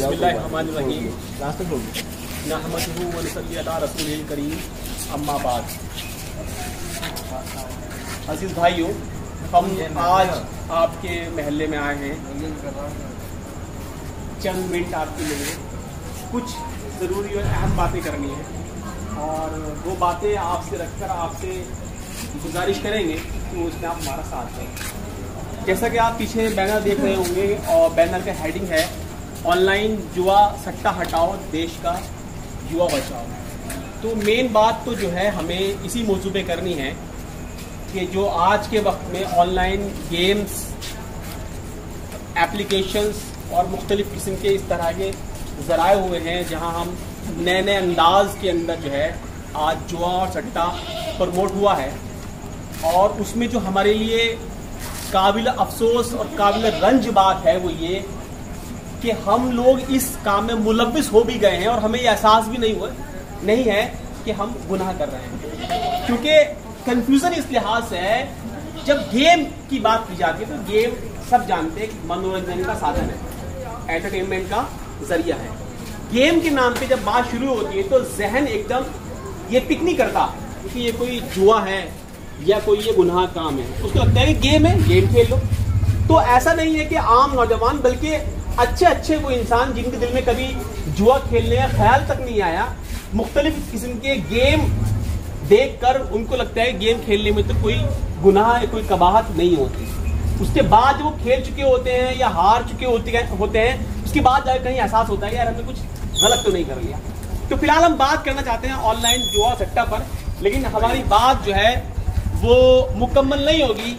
बिस्मिल्लाहिर्रहमानिर्रहीम नहमदुहु व नसल्ली अला रसूलिल करीम अम्मा बाद। अजीज़ भाइयों, हम आज आपके महल्ले में आए हैं चंद मिनट आपके लिए कुछ ज़रूरी और अहम बातें करनी है और वो बातें आपसे रखकर आपसे गुजारिश करेंगे कि उसमें आप हमारा साथ दें। जैसा कि आप पीछे बैनर देख रहे होंगे और बैनर का हेडिंग है ऑनलाइन जुआ सट्टा हटाओ, देश का जुआ बचाओ। तो मेन बात तो जो है हमें इसी मौजू पे करनी है कि जो आज के वक्त में ऑनलाइन गेम्स, एप्लीकेशंस और मुख्तलिफ किस्म के इस तरह के ज़राए हुए हैं जहां हम नए नए अंदाज के अंदर जो है आज जुआ और सट्टा प्रमोट हुआ है। और उसमें जो हमारे लिए काबिल अफसोस और काबिल रंज बात है वो ये कि हम लोग इस काम में मुलव्विस हो भी गए हैं और हमें ये एहसास भी नहीं है कि हम गुनाह कर रहे हैं। क्योंकि कंफ्यूजन इस लिहाज से है, जब गेम की बात की जाती है तो गेम सब जानते हैं कि मनोरंजन का साधन है, एंटरटेनमेंट का जरिया है। गेम के नाम पे जब बात शुरू होती है तो जहन एकदम ये पिक नहीं करता कि ये कोई जुआ है या कोई ये गुनाह काम है। उसको लगता है कि गेम है, गेम खेल लो। तो ऐसा नहीं है कि आम नौजवान, बल्कि अच्छे वो इंसान जिनके दिल में कभी जुआ खेलने का ख्याल तक नहीं आया, मुख्तलिफ किस्म के गेम देखकर उनको लगता है गेम खेलने में तो कोई गुनाह है, कोई कबाहत नहीं होती। उसके बाद वो खेल चुके होते हैं या हार चुके होते हैं, उसके बाद जाकर कहीं एहसास होता है यार हमने कुछ गलत तो नहीं कर लिया। तो फिलहाल हम बात करना चाहते हैं ऑनलाइन जुआ सट्टा पर, लेकिन हमारी बात जो है वो मुकम्मल नहीं होगी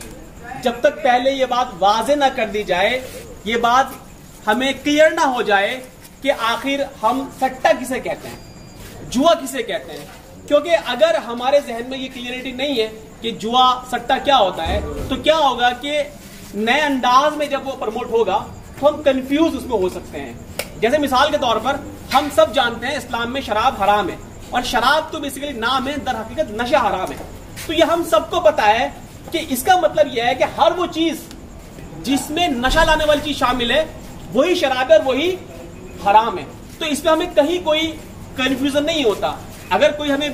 जब तक पहले ये बात वाज़े ना कर दी जाए, ये बात हमें क्लियर ना हो जाए कि आखिर हम सट्टा किसे कहते हैं, जुआ किसे कहते हैं। क्योंकि अगर हमारे जहन में ये क्लियरिटी नहीं है कि जुआ सट्टा क्या होता है, तो क्या होगा कि नए अंदाज में जब वो प्रमोट होगा तो हम कंफ्यूज उसमें हो सकते हैं। जैसे मिसाल के तौर पर हम सब जानते हैं इस्लाम में शराब हराम है और शराब तो बेसिकली नाम है, दर हकीकत नशा हराम है। तो ये हम सबको पता है कि इसका मतलब यह है कि हर वो चीज जिसमें नशा लाने वाली चीज शामिल है वही शराब है और वही हराम है। तो इसमें हमें कहीं कोई कंफ्यूजन नहीं होता। अगर कोई हमें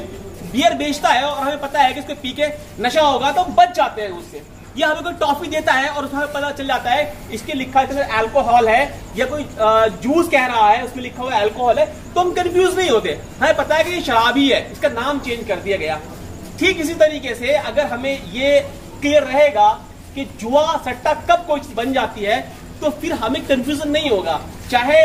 बियर बेचता है और हमें पता है कि इसको पी के नशा होगा तो हम बच जाते हैं उससे, या हमें कोई टॉफी देता है और उसमें पता चल जाता है इसके लिखा है अल्कोहल है, या कोई जूस कह रहा है उसमें लिखा हुआ अल्कोहल है, तो हम कंफ्यूज नहीं होते, हमें पता है कि ये शराब ही है, इसका नाम चेंज कर दिया गया। ठीक इसी तरीके से अगर हमें ये क्लियर रहेगा कि जुआ सट्टा कब कोई चीज बन जाती है तो फिर हमें कंफ्यूजन नहीं होगा। चाहे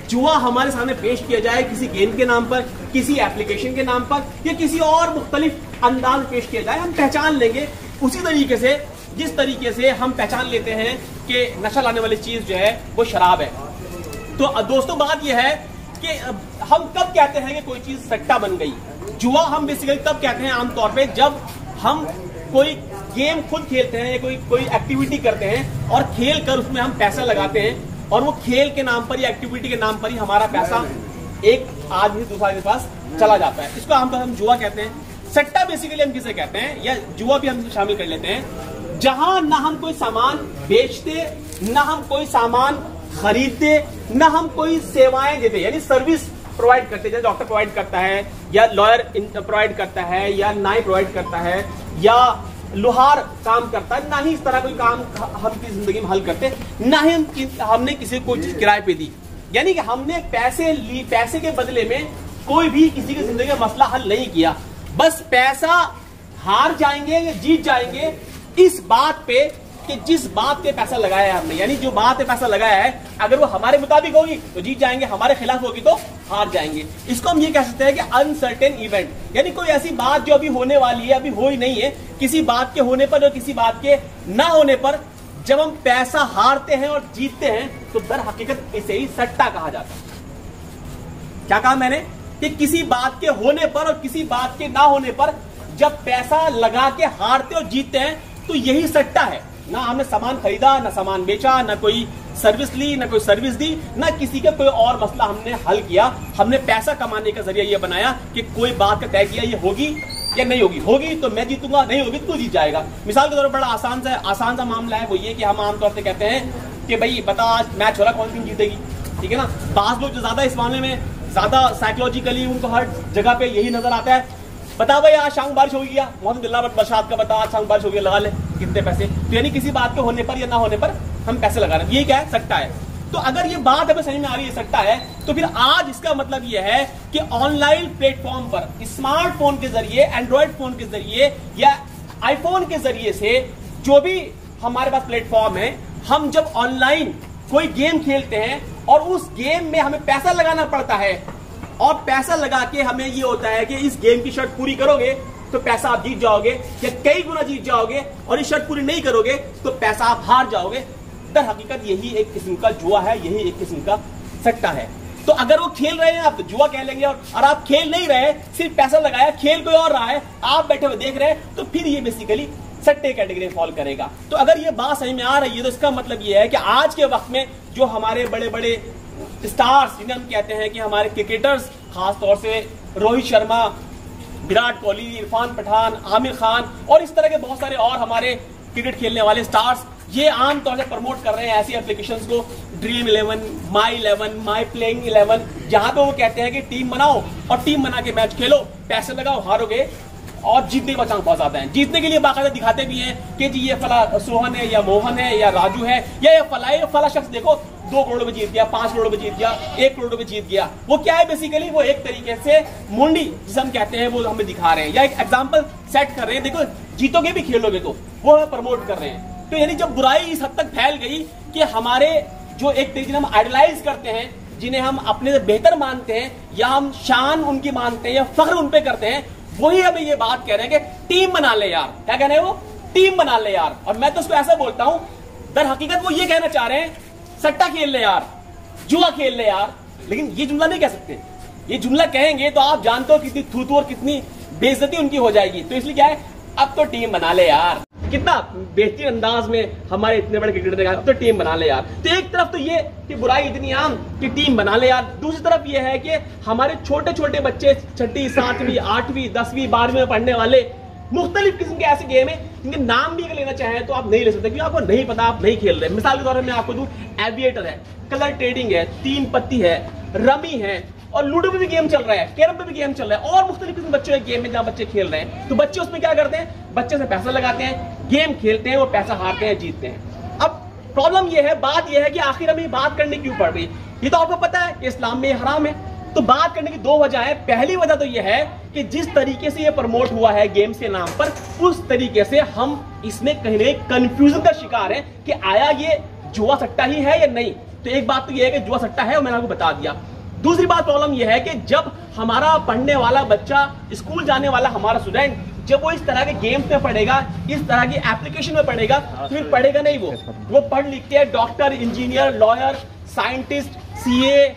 जुआ हमारे सामने पेश किया जाए किसी गेम के नाम पर, किसी एप्लीकेशन के नाम पर, या किसी और मुख्तलिफ अंदाज में पेश किया जाए, हम पहचान लेंगे उसी तरीके से जिस तरीके से हम पहचान लेते हैं कि नशा लाने वाली चीज जो है वो शराब है। तो दोस्तों बात यह है कि हम कब कहते हैं कि कोई चीज सट्टा बन गई। जुआ हम बेसिकली तब कहते हैं आमतौर पर जब हम कोई गेम खुद खेलते हैं या कोई एक्टिविटी करते हैं और खेल कर उसमें हम पैसा लगाते हैं और वो खेल के नाम पर या एक्टिविटी के नाम पर ही हमारा पैसा एक आदमी से दूसरे के पास चला जाता है। इसको हम जुआ कहते हैं। सट्टा बेसिकली हम किसे कहते हैं, या जुआ भी हम शामिल कर लेते हैं, जहां ना हम कोई सामान बेचते, ना हम कोई सामान खरीदते, ना हम कोई सेवाएं देते, यानी सर्विस प्रोवाइड करते, जैसे डॉक्टर प्रोवाइड करता है या लॉयर प्रोवाइड करता है या नाई प्रोवाइड करता है या लोहार काम करता है, ना ही इस तरह कोई काम हम की जिंदगी में हल करते, ना ही हमने किसी को चीज किराए पे दी। यानी कि हमने पैसे के बदले में कोई भी किसी की जिंदगी में मसला हल नहीं किया। बस पैसा हार जाएंगे या जीत जाएंगे इस बात पे कि जिस बात पे पैसा लगाया है हमने, यानी जो बात पे पैसा लगाया है अगर वो हमारे मुताबिक होगी तो जीत जाएंगे, हमारे खिलाफ होगी तो हार जाएंगे। इसको हम ये कह सकते हैं कि अनसर्टेन इवेंट, यानी कोई ऐसी बात जो अभी होने वाली है, अभी हो ही नहीं है, किसी बात के होने पर और किसी बात के ना होने पर जब हम पैसा हारते हैं और जीतते हैं तो दर हकीकत इसे ही सट्टा कहा जाता है। क्या कहा मैंने कि किसी बात के होने पर और किसी बात के ना होने पर जब पैसा लगा के हारते और जीतते हैं तो यही सट्टा है। ना हमने सामान खरीदा, ना सामान बेचा, ना कोई सर्विस ली, ना कोई सर्विस दी, ना किसी का कोई और मसला हमने हल किया। हमने पैसा कमाने का जरिया ये बनाया कि कोई बात का तय किया ये होगी या नहीं होगी, होगी तो मैं जीतूंगा, नहीं होगी तो तू जीत जाएगा। मिसाल के तौर पर बड़ा आसान सा मामला है, वो ये कि हम आमतौर से कहते हैं कि भाई बता आज मैच हो रहा, कौन सी टीम जीतेगी। ठीक है ना। बास लोग जो ज्यादा इस मामले में ज्यादा साइकोलॉजिकली उनको हर जगह पे यही नजर आता है, बता भाई आज शाम बारिश होगी क्या, मौसम दिल्ला बरसात का बता, आज शाम बारिश होगी, लगा ले कितने पैसे। तो यानी किसी बात के होने पर या ना होने पर हम पैसे लगा रहे हैं, यही क्या है, सट्टा है। तो अगर ये बात हमें समझ में आ रही है सट्टा है, तो फिर आज इसका मतलब ये है कि ऑनलाइन प्लेटफॉर्म पर स्मार्टफोन के जरिए, एंड्रॉइड फोन के जरिए या आईफोन के जरिए से जो भी हमारे पास प्लेटफॉर्म है, हम जब ऑनलाइन कोई गेम खेलते हैं और उस गेम में हमें पैसा लगाना पड़ता है, और पैसा लगा के हमें ये होता है कि इस गेम की शर्त पूरी करोगे तो पैसा आप जीत जाओगे या कई गुना जीत जाओगे, और इस शर्त पूरी नहीं करोगे तो पैसा आप हार जाओगे। दर हकीकत यही एक किस्म का जुआ है, यही एक किस्म का सट्टा है। तो अगर वो खेल रहे हैं आप तो जुआ कह लेंगे, और आप खेल नहीं रहे, सिर्फ पैसा लगाया, खेल कोई और रहा है, आप बैठे हुए देख रहे हैं, तो फिर ये बेसिकली सट्टे कैटेगरी फॉल करेगा। तो अगर ये बात सही में आ रही है तो इसका मतलब ये है कि आज के वक्त में जो हमारे बड़े बड़े स्टार्स, जिन्हें हम कहते हैं कि हमारे क्रिकेटर्स, खास तौर से रोहित शर्मा, विराट कोहली, इरफान पठान, आमिर खान और इस तरह के बहुत सारे और हमारे क्रिकेट खेलने वाले स्टार्स, ये आमतौर से प्रमोट कर रहे हैं ऐसी एप्लीकेशंस को, ड्रीम 11, माई 11, माई प्लेइंग 11, जहां पे वो कहते हैं कि टीम बनाओ और टीम बना के मैच खेलो, पैसे लगाओ, हारोगे और जीतने का चांस बहुत ज्यादा है। जीतने के लिए बाकायदा दिखाते भी हैं कि जी ये फला सोहन है या मोहन है या राजू है या ये फला शख्स देखो 2 करोड़ में जीत गया, 5 करोड़ में जीत गया, 1 करोड़ में जीत गया। वो क्या है बेसिकली, वो एक तरीके से मुंडी जिसे हम कहते हैं वो हमें दिखा रहे हैं या एक एग्जाम्पल सेट कर रहे हैं, देखो जीतोगे भी खेलोगे, तो वो हमें प्रमोट कर रहे हैं। तो यानी जब बुराई इस हद तक फैल गई कि हमारे जो एक तरीके से हम आइडलाइज करते हैं, जिन्हें हम अपने से बेहतर मानते हैं या हम शान उनकी मानते हैं या फख्र उन पे करते हैं, वही हमें ये बात कह रहे हैं कि टीम बना ले यार। क्या कह रहे हैं वो, टीम बना ले यार। और मैं तो उसको ऐसा बोलता हूं, दर हकीकत वो ये कहना चाह रहे हैं सट्टा खेल ले यार, जुआ खेल ले यार, लेकिन ये जुमला नहीं कह सकते। ये जुमला कहेंगे तो आप जानते हो कितनी थूथू और कितनी बेइज्जती उनकी हो जाएगी। तो इसलिए क्या है, अब तो टीम बना ले यार। कितना बेहतरीन अंदाज में हमारे इतने बड़े क्रिकेटर ने कहा, अब तो टीम बना ले यार। तो एक तरफ तो ये कि बुराई इतनी आम कि टीम बना ले यार, दूसरी तरफ ये है कि हमारे छोटे छोटे बच्चे 6वीं 7वीं 8वीं 10वीं 12वीं में पढ़ने वाले मुख्तलिफ किस्म के ऐसे गेम है जिनके नाम भी अगर लेना चाहें तो आप नहीं ले सकते, क्योंकि आपको नहीं पता, आप नहीं खेल रहे। मिसाल के तौर पर मैं आपको दूं, एविएटर है, कलर ट्रेडिंग है, 3 पत्ती है, रमी है, और लूडो में भी गेम चल रहा है, कैरम पे भी गेम चल रहा है, और मुख्तलिफ किस्म बच्चों के गेम में जहां बच्चे खेल रहे हैं। तो बच्चे उसमें क्या करते हैं, बच्चे से पैसा लगाते हैं, गेम खेलते हैं, वो पैसा हारते हैं, जीतते हैं। अब प्रॉब्लम ये है, बात ये है कि आखिर हमें बात करने क्यों पड़ रही है। ये तो आपको पता है कि इस्लाम में हराम है। तो बात करने की 2 वजह है। पहली वजह तो यह है कि जिस तरीके से ये प्रमोट हुआ है गेम्स के नाम पर, उस तरीके से हम इसमें कहीं ना कहीं कंफ्यूजन का शिकार है कि आया ये जुआ सट्टा ही है या नहीं। तो एक बात तो यह है कि जुआ सट्टा है, और मैंने आपको बता दिया। दूसरी बात प्रॉब्लम यह है कि जब हमारा पढ़ने वाला बच्चा, स्कूल जाने वाला हमारा स्टूडेंट, जब वो इस तरह के गेम्स में पढ़ेगा, इस तरह की एप्लीकेशन में पढ़ेगा, फिर पढ़ेगा नहीं। वो पढ़ लिख के doctor, engineer, lawyer, scientist, CA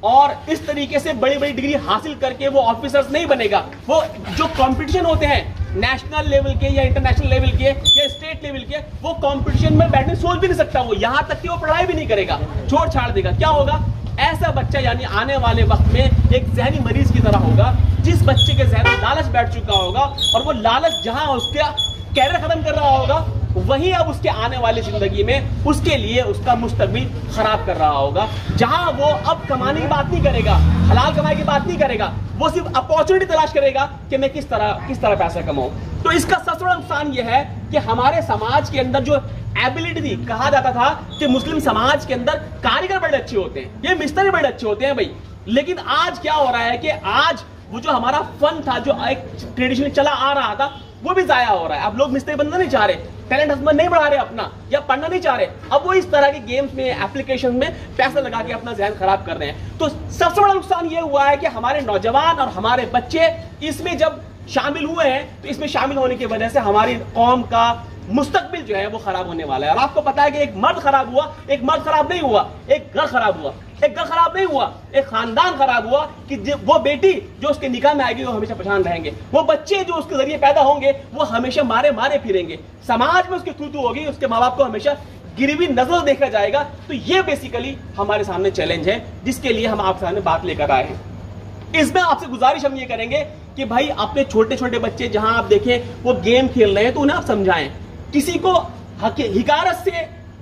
और इस तरीके से बड़ी बड़ी डिग्री हासिल करके वो ऑफिसर्स नहीं बनेगा। वो जो कंपटीशन होते हैं नेशनल लेवल के या इंटरनेशनल लेवल के या स्टेट लेवल के, वो कंपटीशन में बैठने सोच भी नहीं सकता। वो यहां तक कि वो पढ़ाई भी नहीं करेगा, छोड़ छाड़ देगा। क्या होगा, ऐसा बच्चा यानी आने वाले वक्त में एक जहनी मरीज की तरह होगा, जिस बच्चे के जहन में लालच बैठ चुका होगा, और वो लालच जहां उसका कैरियर खत्म कर रहा होगा, वहीं अब उसके आने वाली जिंदगी में उसके लिए उसका मुस्तकबिल खराब कर रहा होगा। जहां वो अब कमाने की बात नहीं करेगा, हलाल कमाई की बात नहीं करेगा, वो सिर्फ अपॉर्चुनिटी तलाश करेगा कि मैं किस तरह पैसा कमाऊं। तो इसका सबसे बड़ा नुकसान यह है कि हमारे समाज के अंदर जो एबिलिटी थी, कहा जाता था कि मुस्लिम समाज के अंदर कारीगर बड़े अच्छे होते हैं, ये मिस्त्री बड़े अच्छे होते हैं भाई। लेकिन आज क्या हो रहा है कि आज वो जो हमारा फन था, जो एक ट्रेडिशन चला आ रहा था, वो भी जाया हो रहा है। अब लोग मिस्त्री बनना नहीं चाह रहे, टैलेंट हस्बैंड नहीं बढ़ा रहे अपना, या पढ़ना नहीं चाह रहे। अब वो इस तरह के गेम्स में, एप्लीकेशन में पैसा लगा के अपना ज़हन खराब कर रहे हैं। तो सबसे बड़ा नुकसान ये हुआ है कि हमारे नौजवान और हमारे बच्चे इसमें जब शामिल हुए हैं, तो इसमें शामिल होने की वजह से हमारी कौम का मुस्तकबिल जो है वो खराब होने वाला है। और आपको पता है कि एक मर्द खराब हुआ, एक मर्द खराब नहीं हुआ, एक घर खराब हुआ, एक घर खराब नहीं हुआ, एक खानदान खराब हुआ कि वो बेटी जो उसके निकाह में आएगी वो हमेशा परेशान रहेंगे, वो बच्चे जो उसके जरिए पैदा होंगे वो हमेशा मारे मारे फिरेंगे, समाज में उसकी थू होगी, उसके माँ बाप को हमेशा गिरवी नजर देखा जाएगा। तो ये बेसिकली हमारे सामने चैलेंज है जिसके लिए हम आपके सामने बात लेकर आए हैं। इसमें आपसे गुजारिश हम ये करेंगे कि भाई अपने छोटे छोटे बच्चे जहां आप देखें वो गेम खेल रहे हैं तो उन्हें आप समझाएं, किसी को हिकारत से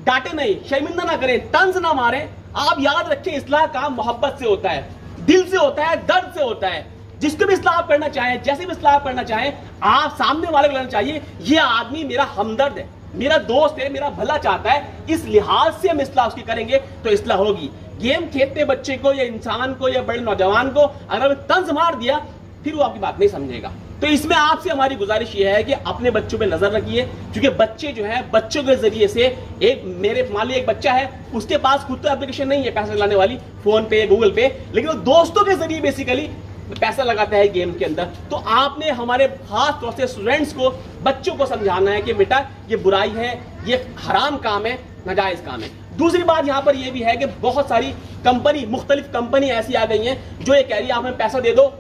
डांटे नहीं, शर्मिंदा ना करें, तंज ना मारें, आप याद रखें, इस्लाह काम मोहब्बत से होता है, दिल से होता है, दर्द से होता है। जिसको भी इस्लाह करना चाहें, जैसे भी इस्लाह करना चाहें, आप सामने वाले को लेना चाहिए ये आदमी मेरा हमदर्द है, मेरा दोस्त है, मेरा भला चाहता है, इस लिहाज से हम इस्लाह उसकी करेंगे तो इस्लाह होगी। गेम खेलते बच्चे को या इंसान को या बड़े नौजवान को अगर तंज मार दिया फिर वो आपकी बात नहीं समझेगा। तो इसमें आपसे हमारी गुजारिश ये है कि अपने बच्चों पे नजर रखिए, क्योंकि बच्चे जो है बच्चों के जरिए से एक मेरे मान लीजिए एक बच्चा है, उसके पास खुद तो एप्लीकेशन नहीं है पैसे लाने वाली, फोन पे गूगल पे, लेकिन वो दोस्तों के जरिए बेसिकली पैसा लगाता है गेम के अंदर। तो आपने हमारे खास तौर से स्टूडेंट्स को, बच्चों को समझाना है कि बेटा ये बुराई है, ये हराम काम है, नाजायज काम है। दूसरी बात यहाँ पर यह भी है कि बहुत सारी कंपनी, मुख्तलिफ कंपनी ऐसी आ गई हैं जो ये कह रही है आप हमें पैसा दे दो,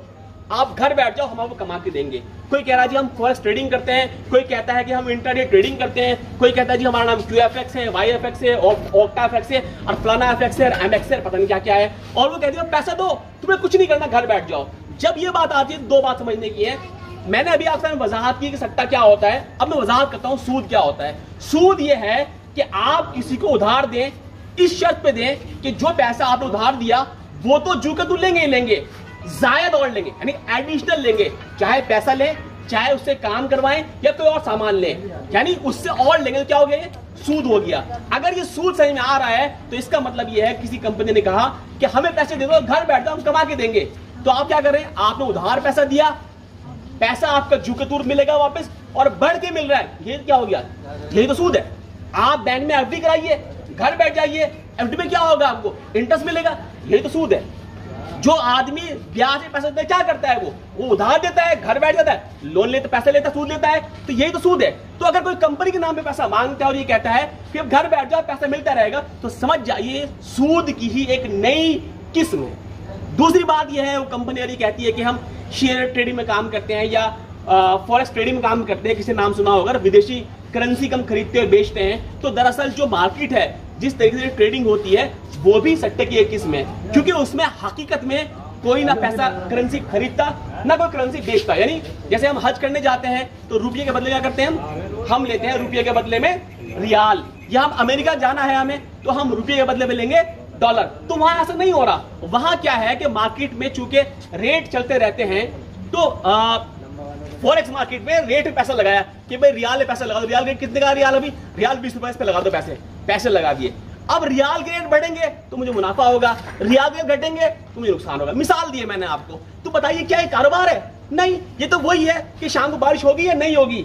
आप घर बैठ जाओ, हम आपको कमा के देंगे। कोई कह रहा है जी हम फॉरेक्स ट्रेडिंग करते हैं, कोई कहता है कि हम इंटरडे ट्रेडिंग करते हैं, कोई कहता है जी हमारा नाम QFX है, YFX है, OctaFX है और फलाना FX है, MX है, पता नहीं क्या क्या है, और वो कहती है पैसा दो, तुम्हें कुछ नहीं करना, घर बैठ जाओ। जब ये बात आती है, दो बात समझने की है। मैंने अभी आपसे वजाहत की कि सट्टा क्या होता है, अब मैं वजाहत करता हूं सूद क्या होता है। सूद ये है कि आप किसी को उधार दें, इस शर्त पे दें कि जो पैसा आपने उधार दिया वो तो जू के तू लेंगे ही लेंगे, जायद और लेंगे, यानी एडिशनल लेंगे, चाहे पैसा लें, चाहे उससे काम करवाएं या कोई और सामान लें, यानी उससे और लेंगे। तो क्या हो गया, सूद हो गया। अगर ये सूद सही में आ रहा है तो इसका मतलब ये है किसी कंपनी ने कहा कि हमें पैसे दे दो, घर बैठ जाओ, हम कमा के देंगे। तो आप क्या कर रहे हैं, आपने उधार पैसा दिया, पैसा आपका जू के तूर मिलेगा वापस और बढ़ के मिल रहा है, ये क्या हो गया, यही तो सूद है। आप बैंक में FD कराइए, घर बैठ जाइए, FD में क्या होगा, आपको इंटरेस्ट मिलेगा, यही तो सूद है। जो आदमी ब्याज में पैसा देता है क्या करता है, वो उधार देता है, घर बैठ जाता है, लोन लेता, पैसे लेता, सूद लेता है, तो यही तो सूद है। तो अगर कोई कंपनी के नाम पे पैसा मांगता है और ये कहता है कि अब घर बैठ जाओ पैसा मिलता रहेगा, तो समझ जाइए सूद की ही एक नई किस्म है। दूसरी बात यह है, वो कंपनी वाली कहती है कि हम शेयर ट्रेडिंग में काम करते हैं या फॉरेक्स ट्रेडिंग में काम करते हैं, किसी नाम सुना होगा, विदेशी करेंसी हम खरीदते और बेचते हैं। तो दरअसल जो मार्केट है, जिस तरीके से ट्रेडिंग होती है, वो भी सट्टे की एक किस्म है, क्योंकि उसमें हकीकत में कोई ना पैसा करेंसी खरीदता ना कोई करेंसी बेचता। यानी जैसे हम हज करने जाते हैं तो रुपये के बदले क्या करते हैं, हम लेते हैं रुपये के बदले में रियाल, या हम अमेरिका जाना है हमें तो हम रुपये के बदले में लेंगे डॉलर। तो वहां ऐसा नहीं हो रहा, वहां क्या है कि मार्केट में चूंकि रेट चलते रहते हैं, तो फॉरेक्स मार्केट में रेट पे पैसा लगाया कि भाई रियाल में पैसा लगा दो, रियाल रेट कितने का, रियाल अभी रियाल 20 रुपए पे लगा दो, पैसे लगा दिए। अब रियाल के रेट बढ़ेंगे तो मुझे मुनाफा होगा, रियाल के रेट घटेंगे तो मुझे नुकसान होगा। मिसाल दी मैंने आपको, तो बताइए क्या ये कारोबार है? नहीं, ये तो वही है कि शाम को बारिश होगी या नहीं होगी,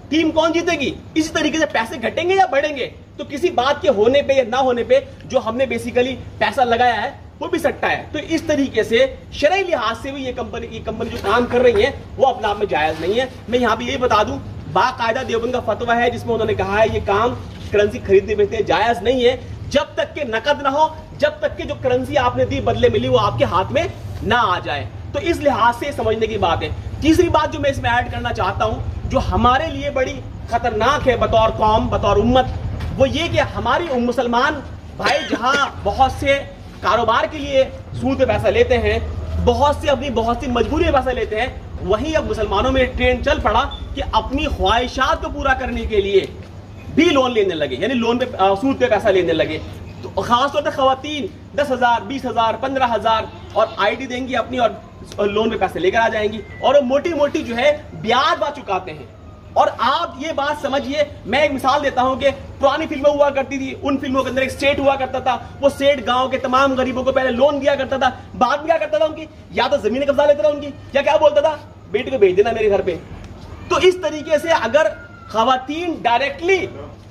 टीम कौन जीतेगी। इसी तरीके से पैसे घटेंगे या बढ़ेंगे, तो किसी बात के होने पे या ना होने पे जो हमने बेसिकली पैसा लगाया है वो भी सट्टा है। तो इस तरीके से शरई लिहाज से भी ये कंपनी जो काम कर रही है वो अपने आप में जायज नहीं है। मैं यहाँ पे यही बता दूं, बाकायदा देवबंद का फतवा है जिसमें उन्होंने कहा है ये काम करेंसी खरीदने बेचने जायज नहीं है, जब तक के नकद ना हो, जब तक के जो करेंसी आपने दी बदले मिली वो आपके हाथ में ना आ जाए। तो इस लिहाज से समझने की बात है। तीसरी बात जो मैं इसमें ऐड करना चाहता हूं, जो हमारे लिए बड़ी खतरनाक है बतौर कौम, बतौर उम्मत, वो ये कि हमारी मुसलमान भाई जहां बहुत से कारोबार के लिए सूद पे पैसा लेते हैं, बहुत सी मजबूरी में पैसा लेते हैं, वहीं अब मुसलमानों में ट्रेंड चल पड़ा कि अपनी ख्वाहिशात को पूरा करने के लिए भी लोन लेने लगे, यानी लोन पे सूद पे पैसा लेने लगे। तो खासतौर पर खवातीन 10,000, 20,000, 15,000 और ID देंगी अपनी और लोन पे पैसे लेकर आ जाएंगी और वो मोटी मोटी जो है ब्याज बात चुकाते हैं। और आप ये बात समझिए, मैं एक मिसाल देता हूं कि पुरानी फिल्में हुआ करती थी, उन फिल्मों के अंदर एक सेठ हुआ करता था, वो सेठ गांव के तमाम गरीबों को पहले लोन दिया करता था, बाद में क्या करता था उनकी या तो जमीन कब्जा लेता था उनकी, या क्या बोलता था, बेटी को भेज देना मेरे घर पे। तो इस तरीके से अगर खवातीन डायरेक्टली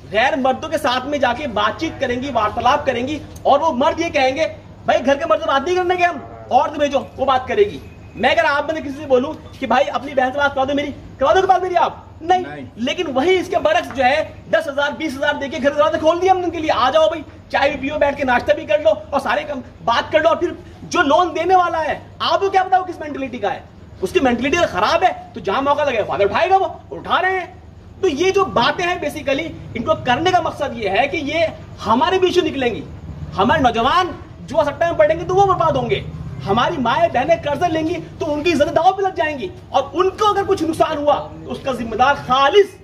गैर मर्दों के साथ में जाके बातचीत करेंगी, वार्तालाप करेंगी, और वो मर्द ये कहेंगे भाई घर के मर्द से बात नहीं करने के, हम औरत भेजो, वो बात करेगी। मैं अगर आप में किसी से बोलूं कि भाई अपनी बहन से बात करवा दो, मेरी करवा दो बात मेरी आप नहीं। लेकिन वही इसके बरक्स जो है 10,000, 20,000 देके घर दरवाजे खोल दिया हमने उनके लिए, आ जाओ भाई चाय भी पियो, बैठ के नाश्ता भी कर लो और सारे कम बात कर लो। और फिर जो लोन देने वाला है आपको क्या बताओ किस मेंटेलिटी का है, उसकी मेंटेलिटी खराब है, तो जहां मौका लगेगा फायदा उठाएगा, वो उठा रहे हैं। तो ये जो बातें हैं बेसिकली इनको करने का मकसद ये है कि ये हमारे भी इश्यू निकलेंगी, हमारे नौजवान जो सट्टा में पड़ेंगे तो वो बर्बाद होंगे, हमारी माएं बहनें कर्ज लेंगी तो उनकी इज्जत दांव पे लग जाएंगी, और उनको अगर कुछ नुकसान हुआ तो उसका जिम्मेदार खालिस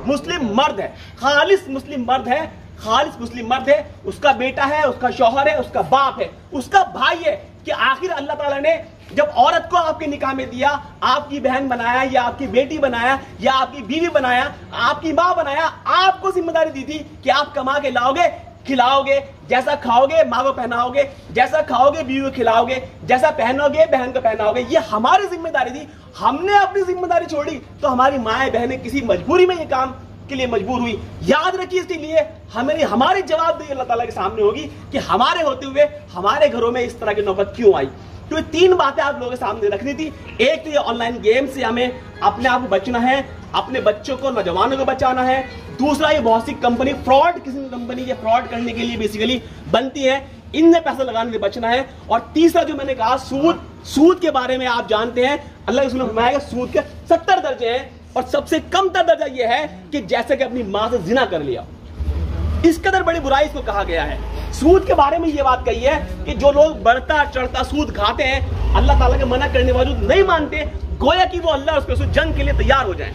मुस्लिम मर्द है, खालिस मुस्लिम मर्द है, खालिस मुस्लिम मर्द है, उसका बेटा है, उसका शौहर है, उसका बाप है, उसका भाई है, कि आखिर अल्लाह ताला ने जब औरत को आपके निकाह में दिया, आपकी बहन बनाया या आपकी बेटी बनाया या आपकी बीवी बनाया, आपकी माँ बनाया, आपको जिम्मेदारी दी थी कि आप कमा के लाओगे, खिलाओगे, जैसा खाओगे माँ को पहनाओगे, जैसा खाओगे बीवी को खिलाओगे, जैसा पहनोगे बहन को पहनाओगे। ये हमारी जिम्मेदारी थी। हमने अपनी जिम्मेदारी छोड़ी तो हमारी माएँ बहनें किसी मजबूरी में ये काम के लिए मजबूर हुई। याद रखिए, इसके लिए हमारी जवाबदेही अल्लाह ताला के सामने होगी कि हमारे होते हुए हमारे घरों में इस तरह की नौबत क्यों आई। तो ये 3 बातें आप लोगों के सामने रखनी थी। एक तो ये ऑनलाइन गेम से हमें अपने आप को बचना है, अपने बच्चों को, नौजवानों को बचाना है। दूसरा, ये बहुत सी कंपनी फ्रॉड, किसी कंपनी ये फ्रॉड करने के लिए बेसिकली बनती है, इनमें पैसा लगाने से बचना है। और तीसरा जो मैंने कहा, सूद के बारे में आप जानते हैं, अल्लाह के रसूल ने फरमाया सूद के 70 दर्जे हैं और सबसे कम तर दर्जा यह है कि जैसे कि अपनी मां से जिना कर लिया। इस कदर बड़ी बुराई इसको कहा गया है। सूद के बारे में यह बात कही है कि जो लोग बढ़ता चढ़ता सूद खाते हैं, अल्लाह ताला के मना करने के बावजूद नहीं मानते, गोया कि वो अल्लाह उसके जंग के लिए तैयार हो जाएं।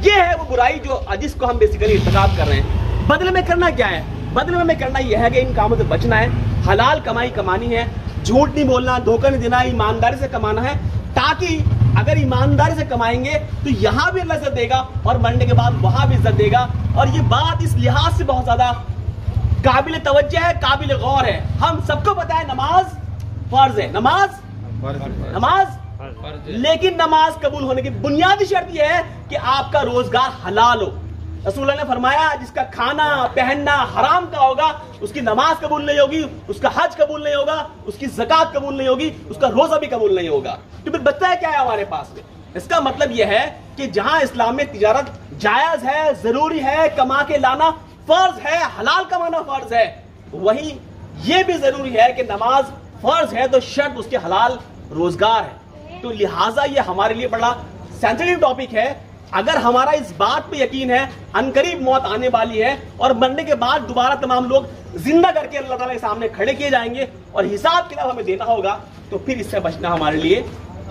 ये है वो बुराई जिसको हम बेसिकली इर्तिकाब कर रहे हैं। बदले में करना क्या है? बदले में हमें करना यह है कि इन कामों से बचना है, हलाल कमाई कमानी है, झूठ नहीं बोलना, धोखा नहीं देना, ईमानदारी से कमाना है, ताकि अगर ईमानदारी से कमाएंगे तो यहां भी अल्लाह इज्जत देगा और मरने के बाद वहां भी इज्जत देगा। और ये बात इस लिहाज से बहुत ज्यादा काबिल तवज्जो है, काबिल गौर है। हम सबको पता है नमाज फर्ज है, नमाज लेकिन नमाज कबूल होने की बुनियादी शर्त यह है कि आपका रोजगार हलाल हो। रसूल ने फरमाया जिसका खाना पहनना हराम का होगा उसकी नमाज कबूल नहीं होगी, उसका हज कबूल नहीं होगा, उसकी ज़कात कबूल नहीं होगी, उसका रोजा भी कबूल नहीं होगा। तो फिर बचता है क्या है हमारे पास में? इसका मतलब यह है कि जहां इस्लाम में तिजारत जायज है, जरूरी है, कमा के लाना फर्ज है, हलाल कमाना फर्ज है, वहीं यह भी जरूरी है कि नमाज फर्ज है तो शर्त उसके हलाल रोजगार है। तो लिहाजा ये हमारे लिए बड़ा सेंसिटिव टॉपिक है। अगर हमारा इस बात पे यकीन है अनकरीब मौत आने वाली है और मरने के बाद दोबारा तमाम लोग जिंदा करके अल्लाह ताला के सामने खड़े किए जाएंगे और हिसाब किताब हमें देना होगा, तो फिर इससे बचना हमारे लिए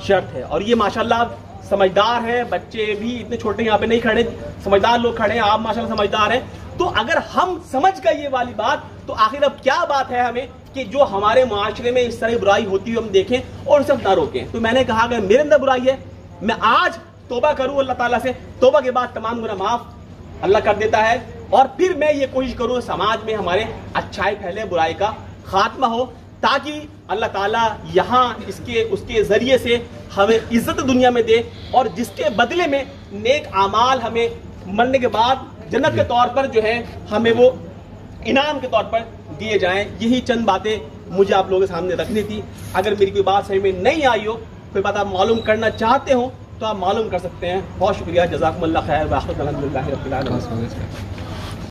शर्त है। और ये माशाल्लाह समझदार हैं, बच्चे भी इतने छोटे यहाँ पे नहीं खड़े, समझदार लोग खड़े हैं, आप माशाल्लाह समझदार हैं। तो अगर हम समझ गए ये वाली बात, तो आखिर अब क्या बात है हमें कि जो हमारे माशरे में इस तरह बुराई होती हुई हम देखें और उसे ना रोकें। तो मैंने कहा अगर मेरे अंदर बुराई है, मैं आज तौबा करूं अल्लाह ताला से, तौबा के बाद तमाम गुनाह माफ अल्लाह कर देता है, और फिर मैं ये कोशिश करूं समाज में हमारे अच्छाई फैले, बुराई का खात्मा हो, ताकि अल्लाह ताला यहाँ उसके जरिए से हमें इज्जत दुनिया में दे और जिसके बदले में नेक आमाल हमें मरने के बाद जन्नत के तौर पर जो है हमें वो इनाम के तौर पर दिए जाएं। यही चंद बातें मुझे आप लोगों के सामने रखनी थी। अगर मेरी कोई बात समझ में नहीं आई हो, कोई बात आप मालूम करना चाहते हो तो आप मालूम कर सकते हैं। बहुत शुक्रिया, जज़ाकुमुल्लाह खैर, वाखिर अल्हम्दुलिल्लाहि रब्बिल आलमीन।